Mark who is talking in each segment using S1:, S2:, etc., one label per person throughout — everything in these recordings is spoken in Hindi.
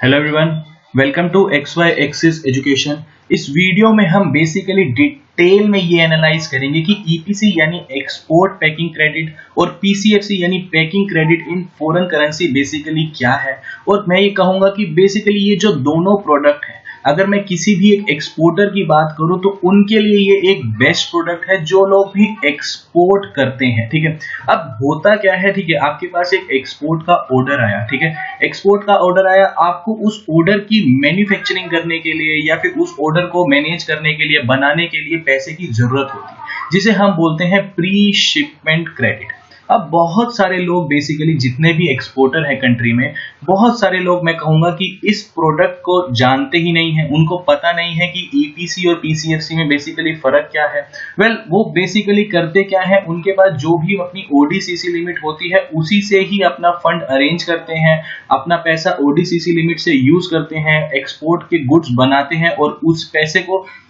S1: Hello everyone, welcome to x y axis education. इस वीडियो में हम बेसिकली डिटेल में ये एनालाइज करेंगे कि ईपीसी यानी एक्सपोर्ट पैकिंग क्रेडिट और पीसीएफसी यानी packing credit in foreign currency basically क्या है। और मैं ये कहूंगा कि बेसिकली ये जो दोनों प्रोडक्ट हैं, अगर मैं किसी भी एक एक्सपोर्टर की बात करूं तो उनके लिए ये एक बेस्ट प्रोडक्ट है जो लोग भी एक्सपोर्ट करते हैं। ठीक है, अब होता क्या है, ठीक है, आपके पास एक एक्सपोर्ट का ऑर्डर आया, ठीक है, एक्सपोर्ट का ऑर्डर आया, आपको उस ऑर्डर की मैन्युफैक्चरिंग करने के लिए या फिर उस ऑर्डर को मैनेज करने के लिए, बनाने के लिए पैसे की जरूरत होती है, जिसे हम बोलते हैं प्री शिपमेंट क्रेडिट। अब बहुत सारे लोग बेसिकली जितने भी एक्सपोर्टर है कंट्री में, बहुत सारे लोग मैं कहूंगा कि इस प्रोडक्ट को जानते ही नहीं है, उनको पता नहीं है कि ईपीसी और पीसीएफसी में बेसिकली फर्क क्या है। वो बेसिकली करते क्या है, उनके पास जो भी अपनी ओडीसीसी लिमिट होती है उसी से ही अपना फंड अरेंज करते हैं, अपना पैसा ओडीसीसी लिमिट से यूज करते हैं, एक्सपोर्ट के गुड्स बनाते हैं और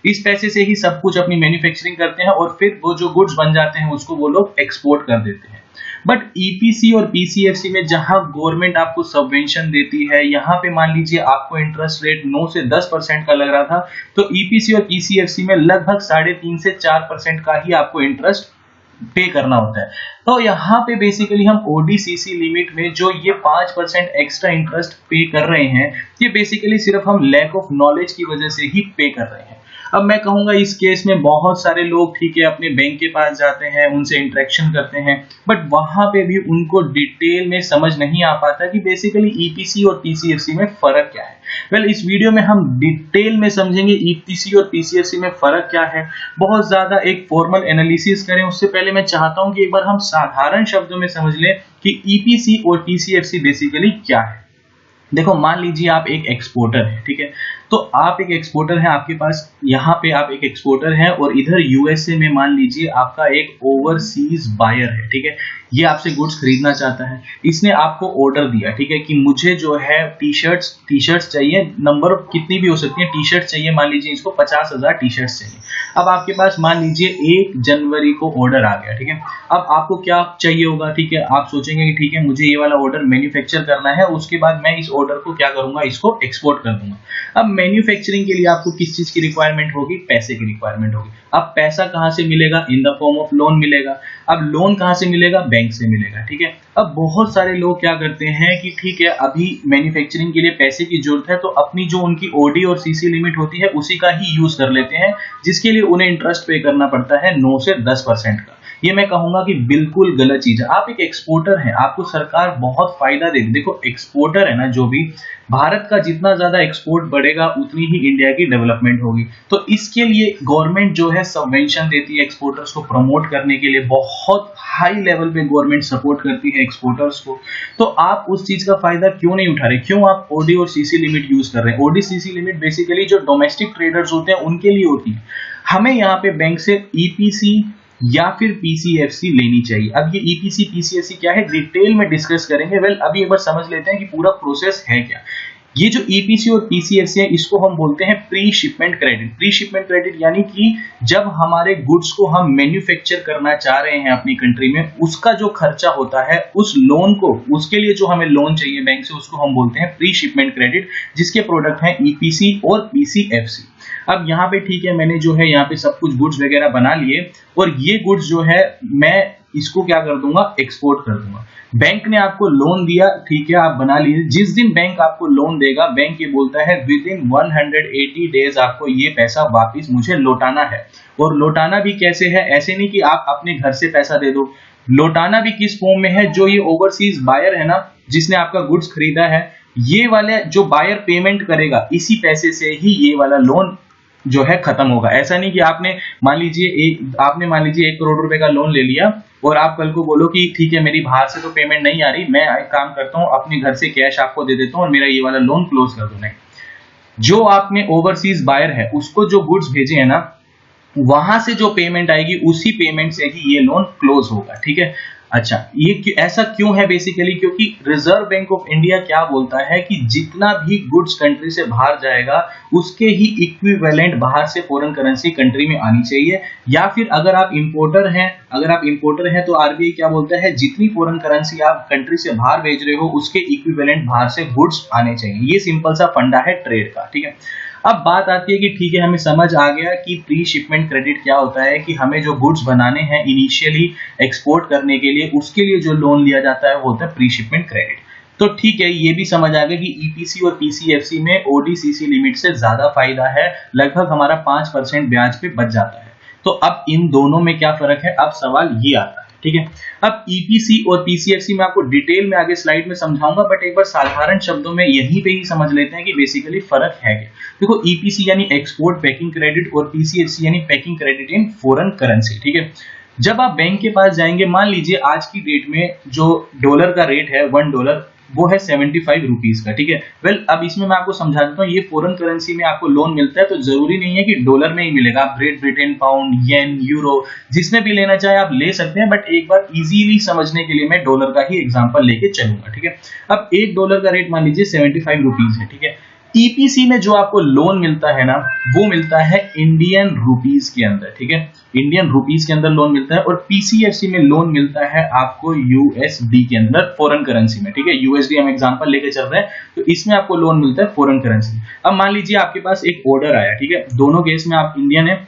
S1: इस पैसे से ही सब कुछ अपनी मैन्युफैक्चरिंग करते हैं और फिर वो जो गुड्स बन जाते हैं उसको वो लोग एक्सपोर्ट कर देते हैं। बट ईपीसी और पीसीएफसी में जहां गवर्नमेंट आपको सबवेंशन देती है, यहां पे मान लीजिए आपको इंटरेस्ट रेट 9 से 10% का लग रहा था, तो ईपीसी और पीसीएफसी में लगभग 3.5 से 4% का ही आपको इंटरेस्ट पे करना होता है। तो यहाँ पे बेसिकली हम ओडीसीसी लिमिट में जो ये 5% एक्स्ट्रा इंटरेस्ट पे कर रहे हैं, ये बेसिकली सिर्फ हम लैक ऑफ नॉलेज की वजह से ही पे कर रहे हैं। अब मैं कहूंगा इस केस में बहुत सारे लोग, ठीक है, अपने बैंक के पास जाते हैं, उनसे इंटरेक्शन करते हैं, बट वहां पे भी उनको डिटेल में समझ नहीं आ पाता कि बेसिकली ईपीसी और पीसीएफसी में फर्क क्या है। इस वीडियो में हम डिटेल में समझेंगे ईपीसी और पीसीएफसी में फर्क क्या है। बहुत ज्यादा एक फॉर्मल एनालिसिस करें उससे पहले मैं चाहता हूं कि एक बार हम साधारण शब्दों में समझ लें कि ईपीसी और पीसीएफसी बेसिकली क्या है। देखो, मान लीजिए आप एक एक्सपोर्टर है, ठीक है, तो आप एक एक्सपोर्टर है, आपके पास यहाँ पे आप एक एक्सपोर्टर है और इधर यूएसए में मान लीजिए आपका एक ओवरसीज बायर है, ठीक है, ये आपसे गुड्स खरीदना चाहता है, इसने आपको ऑर्डर दिया, ठीक है, कि मुझे जो है टी शर्ट्स चाहिए, नंबर कितनी भी हो सकती है, टी शर्ट चाहिए, मान लीजिए इसको 50,000 टी शर्ट्स चाहिए। अब आपके पास मान लीजिए 1 जनवरी को ऑर्डर आ गया, ठीक है, अब आपको क्या चाहिए होगा, ठीक है, आप सोचेंगे कि ठीक है मुझे ये वाला ऑर्डर मैन्युफैक्चर करना है, उसके बाद मैं इस ऑर्डर को क्या करूंगा, इसको एक्सपोर्ट कर दूंगा। अब मैन्युफैक्चरिंग के लिए आपको किस चीज की रिक्वायरमेंट होगी, पैसे की रिक्वायरमेंट होगी। अब पैसा कहां से मिलेगा, in the form of loan मिलेगा। अब लोन कहां से मिलेगा, बैंक से मिलेगा, ठीक है। अब बहुत सारे लोग क्या करते हैं कि ठीक है अभी मैन्युफैक्चरिंग के लिए पैसे की जरूरत है, तो अपनी जो उनकी ओडी और सीसी लिमिट होती है उसी का ही यूज कर लेते हैं, जिसके लिए उन्हें इंटरेस्ट पे करना पड़ता है 9 से 10% का। ये मैं कहूंगा कि बिल्कुल गलत चीज है। आप एक एक्सपोर्टर हैं, आपको सरकार बहुत फायदा देगी। देखो, एक्सपोर्टर है ना, जो भी भारत का जितना ज्यादा एक्सपोर्ट बढ़ेगा उतनी ही इंडिया की डेवलपमेंट होगी। तो इसके लिए गवर्नमेंट जो है सबवेंशन देती है एक्सपोर्टर्स को प्रमोट करने के लिए, बहुत हाई लेवल पे गवर्नमेंट सपोर्ट करती है एक्सपोर्टर्स को। तो आप उस चीज का फायदा क्यों नहीं उठा रहे, क्यों आप ओडी और सीसी लिमिट यूज कर रहे हैं। ओडी सीसी लिमिट बेसिकली जो डोमेस्टिक ट्रेडर्स होते हैं उनके लिए होती है। हमें यहाँ पे बैंक से ईपीसी या फिर पीसीएफसी लेनी चाहिए। अब ये ईपीसी पीसीएफसी क्या है, डिटेल में डिस्कस करेंगे। अभी एक बार समझ लेते हैं कि पूरा प्रोसेस है क्या। ये जो ईपीसी और पीसीएफसी है, इसको हम बोलते हैं pre shipment credit. Pre shipment credit यानी कि जब हमारे गुड्स को हम मैन्युफैक्चर करना चाह रहे हैं अपनी कंट्री में, उसका जो खर्चा होता है, उस लोन को, उसके लिए जो हमें लोन चाहिए बैंक से, उसको हम बोलते हैं प्री शिपमेंट क्रेडिट, जिसके प्रोडक्ट हैं ईपीसी और पीसीएफसी। अब यहाँ पे ठीक है, मैंने जो है यहाँ पे सब कुछ गुड्स वगैरह बना लिए और ये गुड्स जो है मैं इसको क्या कर दूंगा, एक्सपोर्ट कर दूंगा। बैंक ने आपको लोन दिया, ठीक है, आप बना लीजिए। जिस दिन बैंक आपको लोन देगा, बैंक ये बोलता है विद इन 180 डेज आपको ये पैसा वापिस मुझे लौटाना है। और लौटाना भी कैसे है, ऐसे नहीं कि आप अपने घर से पैसा दे दो, लौटाना भी किस फॉर्म में है, जो ये ओवरसीज बायर है ना, जिसने आपका गुड्स खरीदा है, ये वाले जो बायर पेमेंट करेगा, इसी पैसे से ही ये वाला लोन जो है खत्म होगा। ऐसा नहीं कि आपने मान लीजिए 1 करोड़ रुपए का लोन ले लिया और आप कल को बोलो कि ठीक है मेरी बाहर से तो पेमेंट नहीं आ रही, मैं एक काम करता हूं अपने घर से कैश आपको दे देता हूं और मेरा ये वाला लोन क्लोज कर दो। नहीं, जो आपने ओवरसीज बायर है उसको जो गुड्स भेजे हैं ना, वहां से जो पेमेंट आएगी उसी पेमेंट से ही ये लोन क्लोज होगा, ठीक है। अच्छा, ये ऐसा क्यों है बेसिकली, क्योंकि रिजर्व बैंक ऑफ इंडिया क्या बोलता है कि जितना भी गुड्स कंट्री से बाहर जाएगा उसके ही इक्विवेलेंट बाहर से फॉरेन करेंसी कंट्री में आनी चाहिए, या फिर अगर आप इंपोर्टर हैं तो आरबीआई क्या बोलता है जितनी फॉरेन करेंसी आप कंट्री से बाहर भेज रहे हो उसके इक्विवेलेंट बाहर से गुड्स आने चाहिए। ये सिंपल सा फंडा है ट्रेड का, ठीक है। अब बात आती है कि ठीक है, हमें समझ आ गया कि प्री शिपमेंट क्रेडिट क्या होता है, कि हमें जो गुड्स बनाने हैं इनिशियली एक्सपोर्ट करने के लिए, उसके लिए जो लोन लिया जाता है वो होता है प्री शिपमेंट क्रेडिट। तो ठीक है, ये भी समझ आ गया कि ईपीसी और पीसीएफसी में ओडीसीसी लिमिट से ज्यादा फायदा है, लगभग हमारा 5% ब्याज पे बच जाता है। तो अब इन दोनों में क्या फर्क है, अब सवाल ये आता है, ठीक है। अब ईपीसी और पीसीएफसी में आपको डिटेल में आगे स्लाइड में समझाऊंगा, बट एक बार साधारण शब्दों में यहीं पे ही समझ लेते हैं कि बेसिकली फर्क है क्या। देखो, ईपीसी यानी एक्सपोर्ट पैकिंग क्रेडिट और पीसीएफसी यानी packing credit in foreign currency, ठीक है। जब आप बैंक के पास जाएंगे, मान लीजिए आज की डेट में जो डॉलर का रेट है $1 वो है 75 रुपीज का, ठीक है। वेल, अब इसमें मैं आपको समझा देता हूँ, ये फॉरेन करेंसी में आपको लोन मिलता है तो जरूरी नहीं है कि डॉलर में ही मिलेगा, आप ग्रेट ब्रिटेन, पाउंड, येन, यूरो जिसमें भी लेना चाहे आप ले सकते हैं, बट एक बार इजीली समझने के लिए मैं डॉलर का ही एग्जांपल लेके चलूंगा, ठीक है। अब $1 का रेट मान लीजिए 75 रुपीज है, ठीक है। ईपीसी में जो आपको लोन मिलता है ना, वो मिलता है इंडियन रुपीज के अंदर, ठीक है। इंडियन रुपीज के अंदर लोन मिलता है, और पीसीएफसी में लोन मिलता है आपको यूएसडी के अंदर, फॉरेन करेंसी में, ठीक है। यूएसडी हम एग्जांपल लेके चल रहे हैं, तो इसमें आपको लोन मिलता है फॉरेन करेंसी। अब मान लीजिए आपके पास एक ऑर्डर आया, ठीक है, दोनों केस में आप इंडियन है,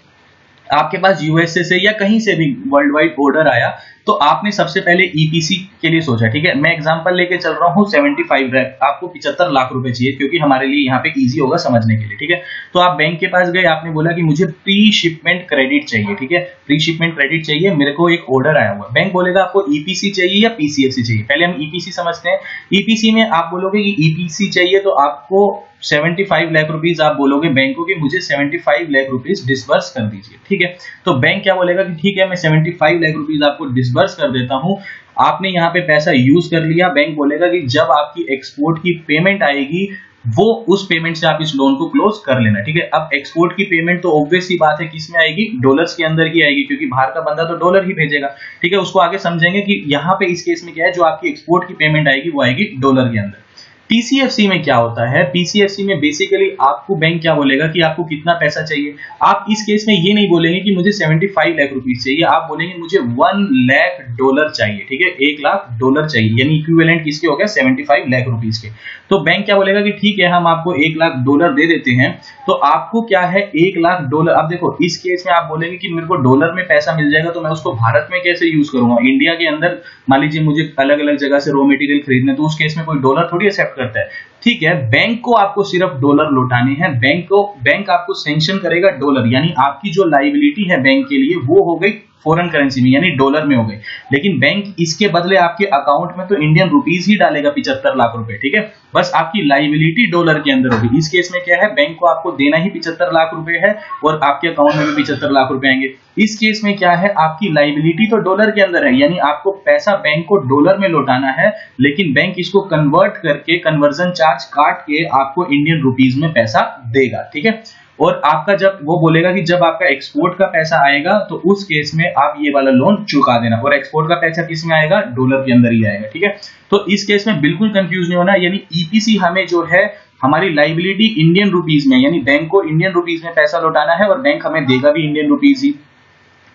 S1: आपके पास यूएसए से या कहीं से भी वर्ल्ड वाइड ऑर्डर आया, तो आपने सबसे पहले ईपीसी के लिए सोचा, ठीक है। मैं एग्जांपल लेके चल रहा हूँ 75 लाख, आपको 75 लाख रुपए चाहिए, क्योंकि हमारे लिए यहाँ पे इजी होगा समझने के लिए, ठीक है। तो आप बैंक के पास गए, आपने बोला कि मुझे प्री शिपमेंट क्रेडिट चाहिए, ठीक है, प्री शिपमेंट क्रेडिट चाहिए, मेरे को एक ऑर्डर आया हुआ। बैंक बोलेगा आपको ईपीसी चाहिए या पीसीएफसी चाहिए। पहले हम ईपीसी समझते हैं। ईपीसी में आप बोलोगे कि ईपीसी चाहिए, तो आपको 75 लाख रुपीज आप बोलोगे बैंक को कि मुझे 75 लाख रुपीज डिसबर्स कर दीजिए, ठीक है। तो बैंक क्या बोलेगा कि ठीक है, मैं 75 लाख रुपीज आपको डिसबर्स कर देता हूं। आपने यहाँ पे पैसा यूज कर लिया। बैंक बोलेगा कि जब आपकी एक्सपोर्ट की पेमेंट आएगी, वो उस पेमेंट से आप इस लोन को क्लोज कर लेना, ठीक है। अब एक्सपोर्ट की पेमेंट तो ऑब्वियस सी बात है किस में आएगी, डॉलर्स के अंदर ही आएगी, क्योंकि बाहर का बंदा तो डॉलर ही भेजेगा, ठीक है। उसको आगे समझेंगे कि यहाँ पे इस केस में क्या है, जो आपकी एक्सपोर्ट की पेमेंट आएगी वो आएगी डॉलर के अंदर। पीसीएफसी में क्या होता है, पीसीएफसी में बेसिकली आपको बैंक क्या बोलेगा कि आपको कितना पैसा चाहिए। आप इस केस में ये नहीं बोलेंगे कि मुझे 75 लाख रुपीज चाहिए, आप बोलेंगे मुझे $1 लाख चाहिए, ठीक है, $1 लाख चाहिए, यानी इक्विवेलेंट किसके हो गया, 75 लाख रुपीज के। तो बैंक क्या बोलेगा कि ठीक है, हम आपको $1 लाख दे देते हैं। तो आपको क्या है, $1 लाख। अब देखो, इस केस में आप बोलेंगे कि मेरे को डॉलर में पैसा मिल जाएगा, तो मैं उसको भारत में कैसे यूज करूंगा। इंडिया के अंदर मान लीजिए मुझे अलग अलग जगह से रॉ मटेरियल खरीदने, तो उस केस में कोई डॉलर थोड़ी एक्सेप्ट करता है, ठीक है। बैंक को आपको सिर्फ डॉलर लौटाने हैं। बैंक आपको सैंक्शन करेगा डॉलर, यानी आपकी जो लायबिलिटी है बैंक के लिए वो हो गई फॉरेन करेंसी में, यानी डॉलर में हो गई। लेकिन बैंक इसके बदले आपके अकाउंट में तो इंडियन रुपीज ही डालेगा 75 लाख रुपए, ठीक है। बस आपकी लायबिलिटी डॉलर के अंदर होगी। इस केस में क्या है, बैंक को आपको देना ही 75 लाख रुपए है, और आपके अकाउंट में भी 75 लाख रुपए आएंगे। इस केस में क्या है, आपकी लायबिलिटी तो डॉलर के अंदर है, यानी आपको पैसा बैंक को डॉलर में लौटाना है, लेकिन बैंक इसको कन्वर्ट करके, कन्वर्जन चार्ज काट के आपको इंडियन रुपीज में पैसा देगा, ठीक है। और आपका जब वो बोलेगा कि जब आपका एक्सपोर्ट का पैसा आएगा, तो उस केस में आप ये वाला लोन चुका देना, और एक्सपोर्ट का पैसा किस में आएगा, डॉलर के अंदर ही आएगा, ठीक है। तो इस केस में बिल्कुल कंफ्यूज नहीं होना, यानी ईपीसी हमें जो है, हमारी लायबिलिटी इंडियन रुपीज में, यानी बैंक को इंडियन रुपीज में पैसा लौटाना है, और बैंक हमें देगा भी इंडियन रुपीज ही।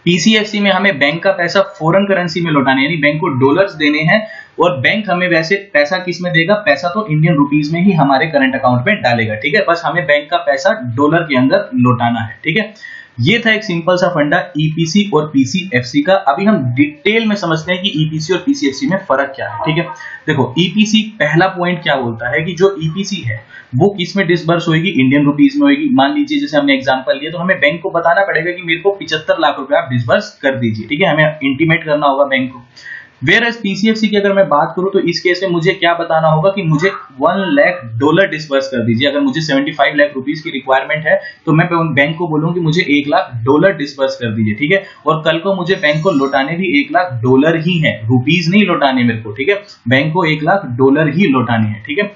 S1: पीसीएफसी में हमें बैंक का पैसा फॉरेन करेंसी में लौटाना है, यानी बैंक को डॉलर्स देने हैं, और बैंक हमें वैसे पैसा किस में देगा, पैसा तो इंडियन रुपीज में ही हमारे करंट अकाउंट में डालेगा, ठीक है। बस हमें बैंक का पैसा डॉलर के अंदर लौटाना है, ठीक है। ये था एक सिंपल सा फंडा ईपीसी और पीसीएफसी का। अभी हम डिटेल में समझते हैं कि ईपीसी और पीसीएफसी में फर्क क्या है, ठीक है। देखो, ईपीसी पहला पॉइंट क्या बोलता है कि जो ईपीसी है वो किस में डिसबर्स होगी, इंडियन रुपीज में होगी। मान लीजिए जैसे हमने एग्जांपल लिया, तो हमें बैंक को बताना पड़ेगा कि मेरे को 75 लाख रुपए आप डिसबर्स कर दीजिए, ठीक है, हमें इंटीमेट करना होगा बैंक को। वेयर एज पीसीएफसी की अगर मैं बात करूं, तो इस केस में मुझे क्या बताना होगा कि मुझे $1 लाख डिसबर्स कर दीजिए। अगर मुझे 75 लाख रुपीस की रिक्वायरमेंट है, तो मैं बैंक को बोलूं कि मुझे $1 लाख डिसबर्स कर दीजिए, ठीक है। और कल को मुझे बैंक को लौटाने भी $1 लाख ही है, रुपीज नहीं लौटाने मेरे को, ठीक है। बैंक को $1 लाख ही लौटाने हैं, ठीक है।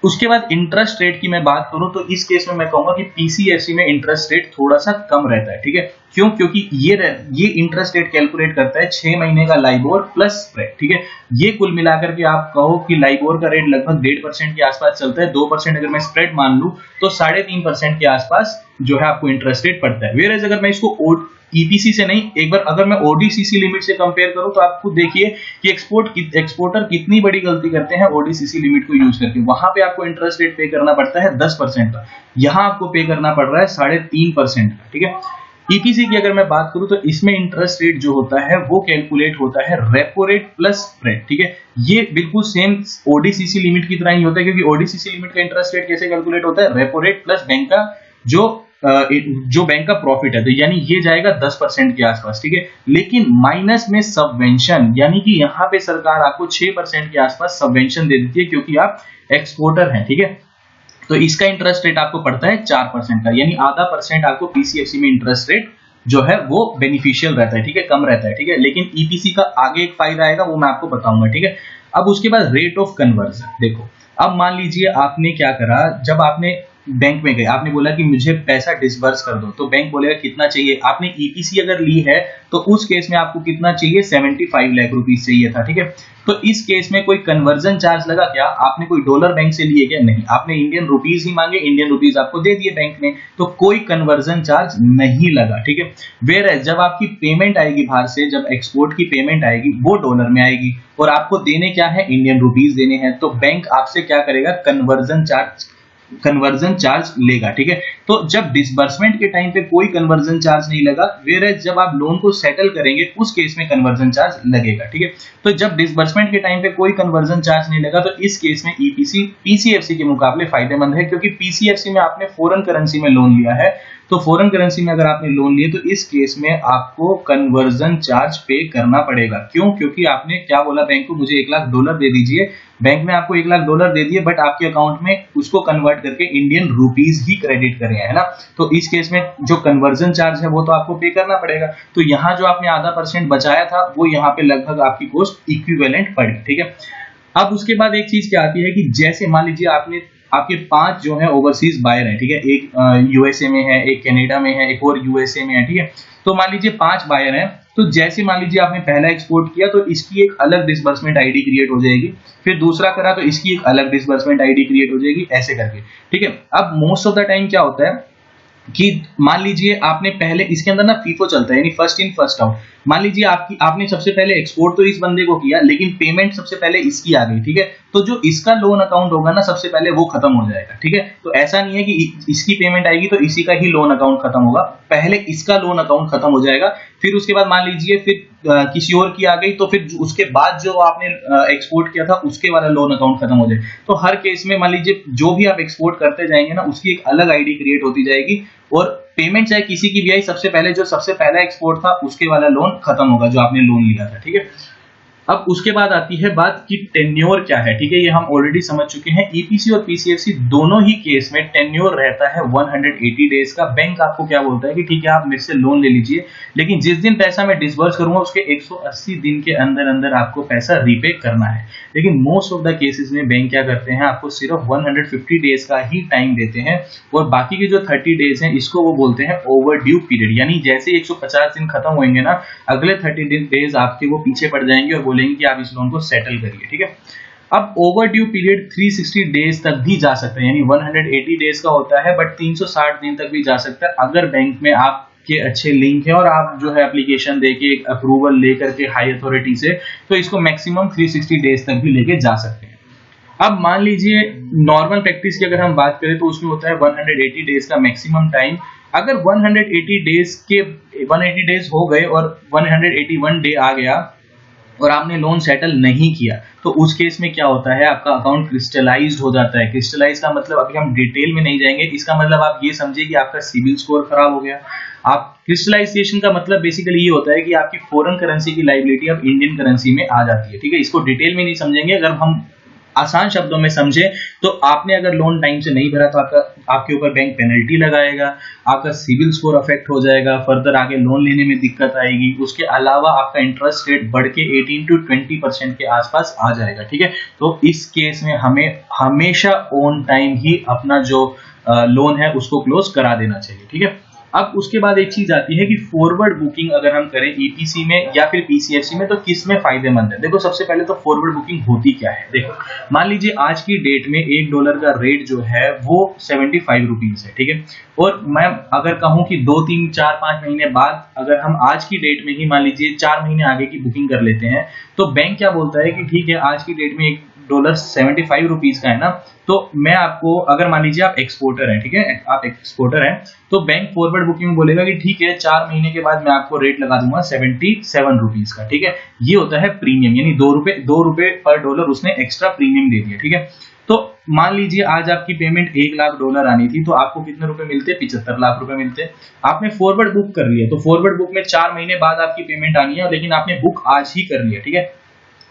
S1: उसके बाद इंटरेस्ट रेट की मैं बात करूं, तो इस केस में मैं कहूंगा कि पीसीएफसी में इंटरेस्ट रेट थोड़ा सा कम रहता है, ठीक है। क्यों? क्योंकि ये इंटरेस्ट रेट कैलकुलेट करता है 6 महीने का लाइबोर प्लस स्प्रेड, ठीक है। ये कुल मिलाकर के आप कहो कि लाइबोर का रेट लगभग 1.5% के आसपास चलता है, 2% अगर मैं स्प्रेड मान लूं तो 3.5% के आसपास जो है आपको इंटरेस्ट रेट पड़ता है। वेयर एज अगर मैं इसको ईपीसी से नहीं, एक बार अगर मैं ओडीसीसी लिमिट से कंपेयर करूं तो आप खुद देखिए कि एक्सपोर्टर कितनी बड़ी गलती करते हैं ओडीसीसी लिमिट को यूज करके। वहां पे आपको इंटरेस्ट रेट पे करना पड़ता है 10% का, यहां आपको पे करना पड़ रहा है 3.5% का, ठीक है। ईपीसी की अगर मैं बात करूं तो इसमें इंटरेस्ट रेट जो होता है वो कैलकुलेट होता है रेपो रेट प्लस स्प्रेड, ठीक है। ये बिल्कुल सेम ओडीसीसी लिमिट की तरह ही होता है, क्योंकि ओडीसीसी लिमिट का इंटरेस्ट रेट कैसे कैलकुलेट होता है? रेपो रेट प्लस बैंक का जो बैंक का प्रॉफिट है, तो यानी ये जाएगा 10% के आसपास, ठीक है। लेकिन माइनस में सबवेंशन, यानी कि यहां पे सरकार आपको 6% के आसपास सबवेंशन दे देती है, क्योंकि आप एक्सपोर्टर हैं, ठीक है। तो इसका इंटरेस्ट रेट आपको पड़ता है 4% का, यानी आधा परसेंट आपको पीसीएफसी में इंटरेस्ट रेट जो है वो बेनिफिशियल रहता है, ठीक है, कम रहता है, ठीक है। लेकिन ईपीसी का आगे एक फायदा आएगा, वो मैं आपको बताऊंगा, ठीक है। अब उसके बाद रेट ऑफ कन्वर्जन देखो। अब मान लीजिए आपने क्या करा, जब आपने बैंक में गए, आपने बोला कि मुझे पैसा डिसबर्स कर दो, तो बैंक बोलेगा कितना चाहिए। आपने ईपीसी अगर ली है तो उस केस में आपको कितना चाहिए? 75 लाख रुपीस चाहिए था, ठीक है। तो इस केस में कोई कन्वर्जन चार्ज लगा क्या? आपने कोई डॉलर बैंक से लिए क्या? नहीं, आपने इंडियन रुपीज ही मांगे, इंडियन रुपीज आपको दे दिए बैंक ने, तो कोई कन्वर्जन चार्ज नहीं लगा, ठीक है। वेयर एज जब आपकी पेमेंट आएगी बाहर से, जब एक्सपोर्ट की पेमेंट आएगी वो डॉलर में आएगी और आपको देने क्या है? इंडियन रुपीज देने हैं, तो बैंक आपसे क्या करेगा? कन्वर्जन चार्ज लेगा, ठीक है। तो जब डिसबर्समेंट के टाइम पे कोई कन्वर्जन चार्ज नहीं लगा, वेयर एज जब आप लोन को सेटल करेंगे उस केस में कन्वर्जन चार्ज लगेगा, ठीक है। तो जब डिसबर्समेंट के टाइम पे कोई कन्वर्जन चार्ज नहीं लगा, तो इस केस में ईपीसी पीसीएफसी के मुकाबले फायदेमंद है, क्योंकि पीसीएफसी में आपने फॉरेन करेंसी में लोन लिया है, तो फॉरेन करेंसी में अगर आपने लोन लिए तो इस केस में आपको कन्वर्जन चार्ज पे करना पड़ेगा। क्यों? क्योंकि आपने क्या बोला बैंक को, मुझे $1 लाख दे दीजिए, बैंक ने आपको $1 लाख दे दिए, बट आपके अकाउंट में उसको कन्वर्ट करके इंडियन रुपीज ही क्रेडिट करे है ना। तो इस केस में जो कन्वर्जन चार्ज है वो तो आपको पे करना पड़ेगा। तो यहाँ जो आपने आधा % बचाया था वो यहाँ पे लगभग आपकी कॉस्ट इक्विवेलेंट पड़ी, ठीक है। अब उसके बाद एक चीज क्या आती है कि जैसे मान लीजिए आपके 5 जो है ओवरसीज बायर हैं, ठीक है। एक यूएसए में है, एक कनाडा में है, एक और यूएसए में है, ठीक है। तो मान लीजिए 5 बायर हैं, तो जैसे मान लीजिए आपने पहला एक्सपोर्ट किया तो इसकी एक अलग डिसबर्समेंट आईडी क्रिएट हो जाएगी, फिर दूसरा करा तो इसकी एक अलग डिसबर्समेंट आईडी क्रिएट हो जाएगी, ऐसे करके, ठीक है। अब मोस्ट ऑफ द टाइम क्या होता है कि मान लीजिए आपने पहले इसके अंदर ना फीफो चलता है, यानी फर्स्ट इन फर्स्ट आउट। मान लीजिए आपने सबसे पहले एक्सपोर्ट तो इस बंदे को किया, लेकिन पेमेंट सबसे पहले इसकी आ गई, ठीक है। तो जो इसका लोन अकाउंट होगा ना सबसे पहले वो खत्म हो जाएगा, ठीक है। तो ऐसा नहीं है कि इसकी पेमेंट आएगी तो इसी का ही लोन अकाउंट खत्म होगा, पहले इसका लोन अकाउंट खत्म हो जाएगा, फिर उसके बाद मान लीजिए फिर किसी और की आ गई, तो फिर उसके बाद जो आपने एक्सपोर्ट किया था उसके वाला लोन अकाउंट खत्म हो जाए। तो हर केस में मान लीजिए जो भी आप एक्सपोर्ट करते जाएंगे ना उसकी एक अलग आईडी क्रिएट होती जाएगी, और पेमेंट चाहे किसी की भी आई, सबसे पहले जो सबसे पहला एक्सपोर्ट था उसके वाला लोन खत्म होगा जो आपने लोन लिया था, ठीक है। अब उसके बाद आती है बात कि टेन्योर क्या है, ठीक है। ये हम ऑलरेडी समझ चुके हैं, ईपीसी और पीसीएफसी दोनों ही केस में टेन्योर रहता है 180 डेज का। बैंक आपको क्या बोलता है कि ठीक है आप मेरे से लोन ले लीजिए, लेकिन जिस दिन पैसा मैं डिसबर्स करूंगा उसके 180 दिन के अंदर अंदर आपको पैसा रीपे करना है। लेकिन मोस्ट ऑफ द केसेस में बैंक क्या करते हैं, आपको सिर्फ 150 डेज का ही टाइम देते हैं, और बाकी के जो 30 डेज हैं इसको वो बोलते हैं ओवर ड्यू पीरियड। यानी जैसे 150 दिन खत्म होंगे ना, अगले 30 डेज आपके वो पीछे पड़ जाएंगे और बोलेंगे कि आप इस लोन को सेटल करिए, ठीक है। अब ओवर ड्यू पीरियड 360 डेज तक भी जा सकता है, यानी 180 डेज का होता है, बट 360 दिन तक भी जा सकता है अगर बैंक में आपके अच्छे लिंक है और आप जो है एप्लीकेशन देके एक अप्रूवल लेकर के हाई अथॉरिटी से, तो इसको मैक्सिमम 360 डेज तक भी लेके जा सकते हैं। अब मान लीजिए नॉर्मल प्रैक्टिस की अगर हम बात करें तो उसमें होता है 180 डेज का मैक्सिमम टाइम। अगर 180 डेज हो गए और 181 डे आ गया और आपने लोन सेटल नहीं किया, तो उस केस में क्या होता है, आपका अकाउंट क्रिस्टलाइज्ड हो जाता है। क्रिस्टलाइज का मतलब, अभी हम डिटेल में नहीं जाएंगे, इसका मतलब आप ये समझिए कि आपका सिविल स्कोर खराब हो गया। आप क्रिस्टलाइजेशन का मतलब बेसिकली ये होता है कि आपकी फॉरेन करेंसी की लायबिलिटी अब इंडियन करेंसी में आ जाती है, ठीक है। इसको डिटेल में नहीं समझेंगे, अगर हम आसान शब्दों में समझे तो आपने अगर लोन टाइम से नहीं भरा तो आपके ऊपर बैंक पेनल्टी लगाएगा, आपका सिविल स्कोर अफेक्ट हो जाएगा, फर्दर आगे लोन लेने में दिक्कत आएगी। उसके अलावा आपका इंटरेस्ट रेट बढ़ के 18 to 20% के आसपास आ जाएगा, ठीक है। तो इस केस में हमें हमेशा ऑन टाइम ही अपना जो लोन है उसको क्लोज करा देना चाहिए, ठीक है। अब उसके बाद एक चीज आती है कि फॉरवर्ड बुकिंग अगर हम करें ईपीसी में या फिर पीसीएफसी में तो किस में फायदेमंद है। देखो सबसे पहले तो फॉरवर्ड बुकिंग होती क्या है। देखो मान लीजिए आज की डेट में $1 का रेट जो है वो 75 रुपीज है, ठीक है। और मैं अगर कहूं कि 2 3 4 5 महीने बाद अगर हम आज की डेट में ही मान लीजिए 4 महीने आगे की बुकिंग कर लेते हैं तो बैंक क्या बोलता है कि ठीक है आज की डेट में $1 75 रुपीज का है ना, तो मैं आपको अगर मान लीजिए आप एक्सपोर्टर हैं, ठीक है, आप एक्सपोर्टर हैं, तो बैंक फॉरवर्ड बुकिंग बोलेगा कि ठीक है 4 महीने के बाद मैं आपको रेट लगा दूंगा 77 रुपीज का, ठीक है। ये होता है प्रीमियम, यानी दो रुपए पर डॉलर उसने एक्स्ट्रा प्रीमियम दे दिया, ठीक है। तो मान लीजिए आज आपकी पेमेंट $1 लाख आनी थी तो आपको कितने रुपए मिलते? 75 लाख रुपए मिलते। आपने फॉरवर्ड बुक कर लिया तो फॉरवर्ड बुक में 4 महीने बाद आपकी पेमेंट आनी है, लेकिन आपने बुक आज ही कर लिया, ठीक है।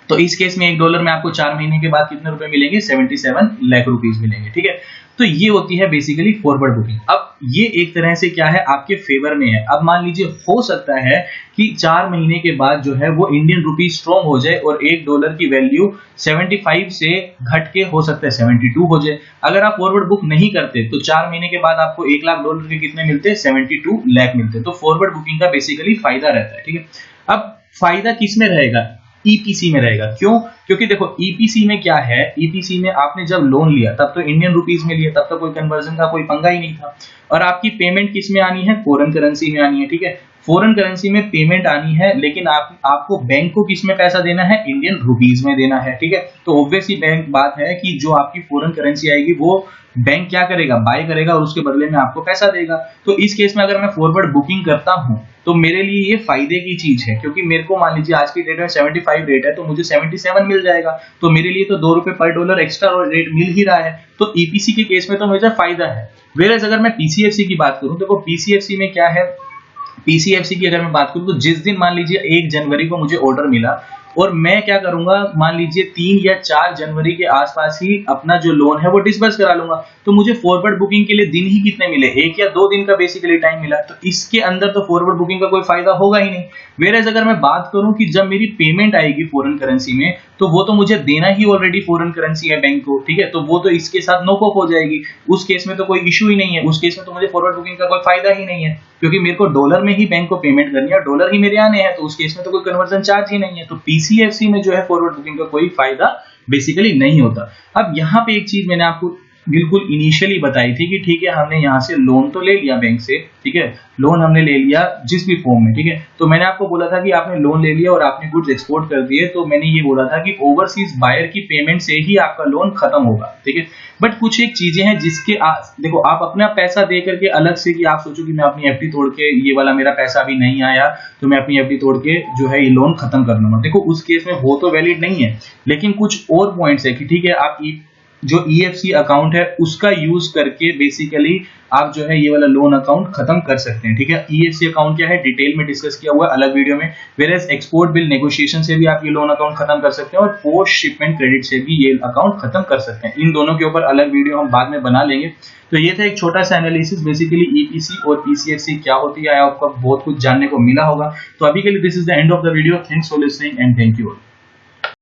S1: तो इस केस में $1 में आपको 4 महीने के बाद कितने रुपए मिलेंगे? 77 लाख रुपीज मिलेंगे, ठीक है। तो ये होती है बेसिकली फॉरवर्ड बुकिंग। अब ये एक तरह से क्या है, आपके फेवर में है। अब मान लीजिए हो सकता है कि 4 महीने के बाद जो है वो इंडियन रुपी स्ट्रॉन्ग हो जाए और $1 की वैल्यू 75 से घट के हो सकता है 72 हो जाए। अगर आप फॉरवर्ड बुक नहीं करते तो 4 महीने के बाद आपको $1 लाख के कितने मिलते? 72 लाख मिलते। तो फॉरवर्ड बुकिंग का बेसिकली फायदा रहता है, ठीक है। अब फायदा किस में रहेगा? ईपीसी में रहेगा। क्यों? क्योंकि देखो ईपीसी में क्या है, ईपीसी में आपने जब लोन लिया तब तो इंडियन रुपीस में लिया, तब तो कोई कन्वर्जन का कोई पंगा ही नहीं था। और आपकी पेमेंट किस में आनी है? फॉरेन करेंसी में आनी है, ठीक है। फॉरेन करेंसी में पेमेंट आनी है, लेकिन आपको बैंक को किस में पैसा देना है? इंडियन रुपीस में देना है, ठीक है। तो ऑब्वियसली बैंक बात है कि जो आपकी फॉरेन करेंसी आएगी वो बैंक क्या करेगा? बाय करेगा और उसके बदले में आपको पैसा देगा। तो इस केस में अगर मैं फॉरवर्ड बुकिंग करता हूं तो मेरे लिए ये फायदे की चीज है, क्योंकि मेरे को मान लीजिए आज की डेट में 75 रेट है तो मुझे 77 मिल जाएगा, तो मेरे लिए तो $2 पर डॉलर एक्स्ट्रा रेट मिल ही रहा है। तो ईपीसी के केस में तो मुझे फायदा है। वेरएज अगर मैं पीसीएफसी की बात करूं, देखो पीसीएफसी में क्या है, पीसीएफसी की अगर मैं बात करूं तो जिस दिन मान लीजिए 1 जनवरी को मुझे ऑर्डर मिला और मैं क्या करूंगा, मान लीजिए 3 या 4 जनवरी के आसपास ही अपना जो लोन है वो डिसबर्स करा लूंगा, तो मुझे फॉरवर्ड बुकिंग के लिए दिन ही कितने मिले? 1 या 2 दिन का बेसिकली टाइम मिला। तो इसके अंदर तो फॉरवर्ड बुकिंग का कोई फायदा होगा ही नहीं। वेरएज अगर मैं बात करूं कि जब मेरी पेमेंट आएगी फॉरेन करेंसी में तो वो तो मुझे देना ही ऑलरेडी फॉरेन करेंसी है बैंक को, ठीक है, तो वो तो इसके साथ नोकअप हो जाएगी। उस केस में तो कोई इशू ही नहीं है, उस केस में तो मुझे फॉरवर्ड बुकिंग का कोई फायदा ही नहीं है, क्योंकि मेरे को डॉलर में ही बैंक को पेमेंट करनी है, डॉलर ही मेरे आने हैं, तो उस केस में तो कोई कन्वर्जन चार्ज ही नहीं है। तो पीसीएफसी में जो है फॉरवर्ड बुकिंग का कोई फायदा बेसिकली नहीं होता। अब यहाँ पे एक चीज मैंने आपको बिल्कुल इनिशियली बताई थी कि ठीक है हमने यहाँ से लोन तो ले लिया बैंक से, ठीक है, लोन हमने ले लिया जिस भी फॉर्म में, ठीक है। तो मैंने आपको बोला था कि आपने लोन ले लिया और आपने गुड्स एक्सपोर्ट कर दिए, तो मैंने ये बोला था कि ओवरसीज बायर की पेमेंट से ही आपका लोन खत्म होगा, ठीक है। बट कुछ एक चीजें हैं जिसके देखो आप अपना पैसा दे करके अलग से कि आप सोचो कि मैं अपनी एफडी तोड़ के, ये वाला मेरा पैसा अभी नहीं आया तो मैं अपनी एफडी तोड़ के जो है ये लोन खत्म कर लूंगा, देखो उस केस में वो तो वैलिड नहीं है। लेकिन कुछ और पॉइंट्स है कि ठीक है आप जो ईएफसी अकाउंट है उसका यूज करके बेसिकली आप जो है ये वाला लोन अकाउंट खत्म कर सकते हैं, ठीक है। ईएफसी अकाउंट क्या है डिटेल में डिस्कस किया हुआ है अलग वीडियो में। वेरएज एक्सपोर्ट बिल नेगोशिएशन से भी आप ये लोन अकाउंट खत्म कर सकते हैं और पोस्ट शिपमेंट क्रेडिट से भी ये अकाउंट खत्म कर सकते हैं। इन दोनों के ऊपर अलग वीडियो हम बाद में बना लेंगे। तो ये था एक छोटा सा एनालिसिस बेसिकली ईपीसी और पीसीएफसी क्या होती है, आपको बहुत कुछ जानने को मिला होगा। तो अभी के लिए this is the end of the video. Thanks for listening and thank you all.